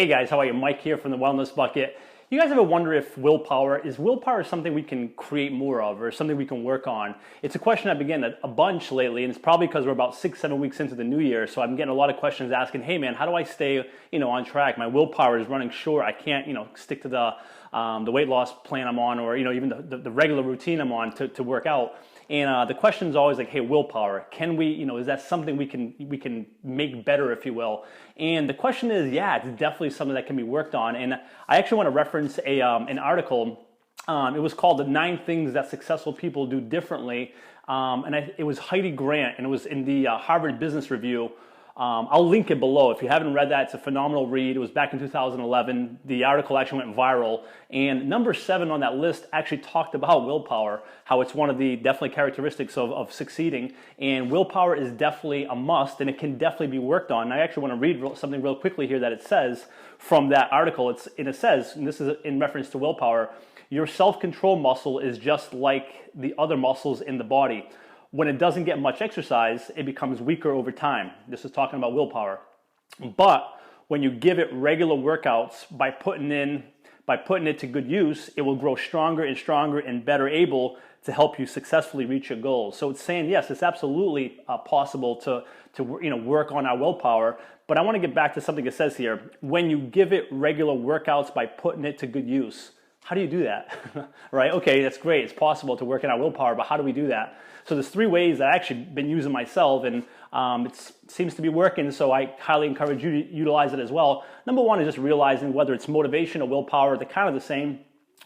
guys, how are you? Mike here from the Wellness Bucket. You guys ever wonder if willpower something we can create more of or something we can work on? It's a question I've been getting a bunch lately, and it's probably because we're about 6-7 weeks into the new year. So I'm getting a lot of questions asking, hey man, how do I stay, on track? My willpower is running short. I can't, stick to the weight loss plan I'm on, or even the regular routine I'm on to work out. And the question is always like, hey, willpower, can we, is that something we can make better, if you will? And the question is, yeah, it's definitely something that can be worked on. And I actually want to reference an article. It was called "The 9 Things That Successful People Do Differently," it was Heidi Grant, and it was in the Harvard Business Review. I'll link it below. If you haven't read that, it's a phenomenal read. It was back in 2011. The article actually went viral. And number 7 on that list actually talked about willpower, how it's one of the definitely characteristics of succeeding. And willpower is definitely a must, and it can definitely be worked on. And I actually want to read something real quickly here that it says from that article. It says, and this is in reference to willpower, your self-control muscle is just like the other muscles in the body. When it doesn't get much exercise, it becomes weaker over time. This is talking about willpower. But when you give it regular workouts by putting it to good use, it will grow stronger and stronger and better able to help you successfully reach your goals. So it's saying, yes, it's absolutely possible to work on our willpower. But I want to get back to something it says here. When you give it regular workouts by putting it to good use, how do you do that? Right? Okay, that's great. It's possible to work on our willpower, but how do we do that? So there's 3 ways that I've actually been using myself, and it seems to be working, so I highly encourage you to utilize it as well. Number 1 is just realizing whether it's motivation or willpower, they're kind of the same.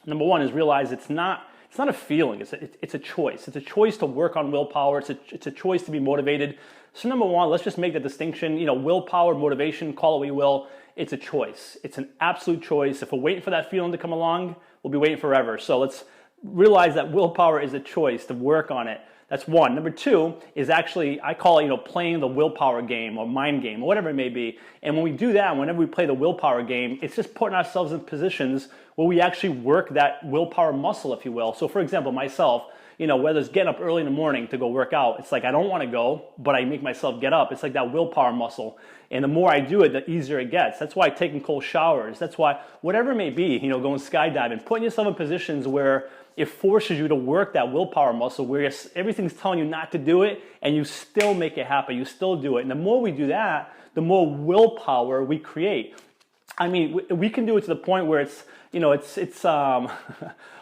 Number 1 is realize it's not a feeling, it's a choice. It's a choice to work on willpower, it's a choice to be motivated. So number 1, let's just make the distinction, willpower, motivation, call it what you will, it's a choice. It's an absolute choice. If we're waiting for that feeling to come along, we'll be waiting forever. So let's realize that willpower is a choice to work on it. That's 1. Number 2 is actually, I call it, playing the willpower game or mind game or whatever it may be. And when we do that, whenever we play the willpower game, it's just putting ourselves in positions where we actually work that willpower muscle, if you will. So for example, myself, whether it's getting up early in the morning to go work out, it's like I don't want to go, but I make myself get up. It's like that willpower muscle. And the more I do it, the easier it gets. That's why taking cold showers, that's why whatever it may be, going skydiving, putting yourself in positions where it forces you to work that willpower muscle, where everything's telling you not to do it, and you still make it happen. You still do it. And the more we do that, the more willpower we create. I mean, we can do it to the point where it's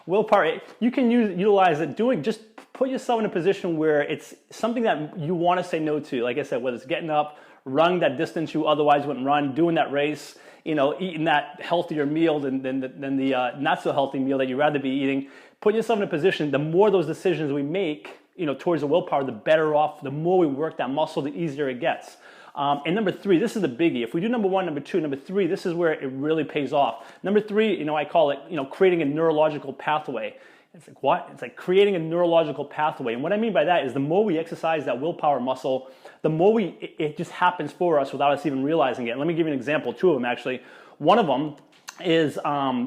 willpower. You can utilize it just put yourself in a position where it's something that you want to say no to. Like I said, whether it's getting up, running that distance you otherwise wouldn't run, doing that race, eating that healthier meal than the not so healthy meal that you'd rather be eating. Putting yourself in a position, the more those decisions we make, towards the willpower, the better off, the more we work that muscle, the easier it gets. And number 3, this is the biggie. If we do number 1, number 2, number 3, this is where it really pays off. Number 3, I call it, creating a neurological pathway. It's like, what? It's like creating a neurological pathway. And what I mean by that is the more we exercise that willpower muscle, the more it just happens for us without us even realizing it. Let me give you an example, 2 of them actually. One of them is,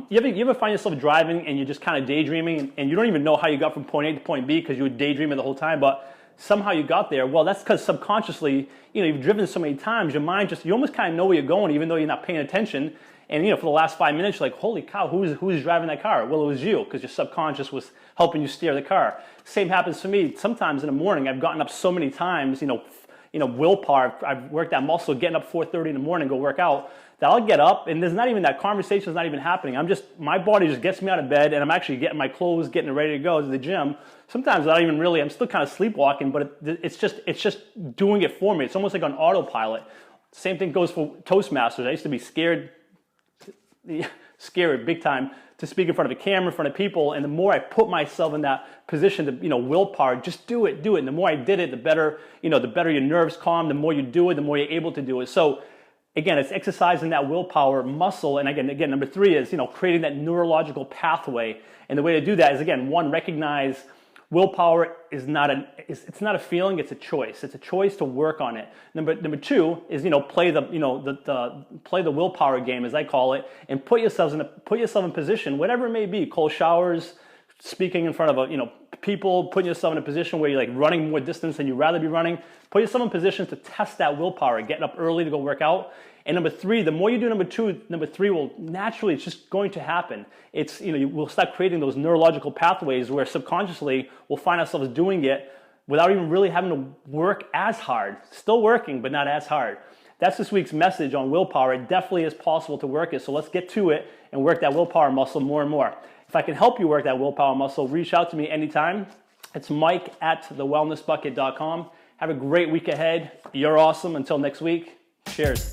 you ever find yourself driving and you're just kind of daydreaming and you don't even know how you got from point A to point B because you were daydreaming the whole time, but somehow you got there? Well, that's because subconsciously, you've driven so many times, your mind you almost kind of know where you're going even though you're not paying attention. And for the last 5 minutes, you're like, holy cow, who's driving that car? Well, it was you, because your subconscious was helping you steer the car. Same happens to me. Sometimes in the morning, I've gotten up so many times, willpower, I've worked that muscle, getting up 4:30 in the morning, go work out, that I'll get up, and there's not even that conversation's not even happening. My body just gets me out of bed, and I'm actually getting my clothes, getting ready to go to the gym. Sometimes I don't even really, I'm still kind of sleepwalking, but it's just doing it for me. It's almost like on autopilot. Same thing goes for Toastmasters. I used to be scared big time to speak in front of a camera, in front of people, and the more I put myself in that position to willpower, just do it, and the more I did it, the better your nerves calm, the more you do it, the more you're able to do it. So again, it's exercising that willpower muscle, and again number 3 is creating that neurological pathway. And the way to do that is, again, 1, recognize willpower is not a feeling, it's a choice. It's a choice to work on it. Number 2 is play the willpower game, as I call it, and put yourself in position, whatever it may be, cold showers, speaking in front of people, putting yourself in a position where you're like running more distance than you'd rather be running. Put yourself in positions to test that willpower, getting up early to go work out. And number three, the more you do number two, number three will naturally, it's just going to happen. It's, we'll start creating those neurological pathways where subconsciously we'll find ourselves doing it without even really having to work as hard. Still working, but not as hard. That's this week's message on willpower. It definitely is possible to work it. So let's get to it and work that willpower muscle more and more. If I can help you work that willpower muscle, reach out to me anytime. It's mike@thewellnessbucket.com. Have a great week ahead. You're awesome. Until next week, cheers.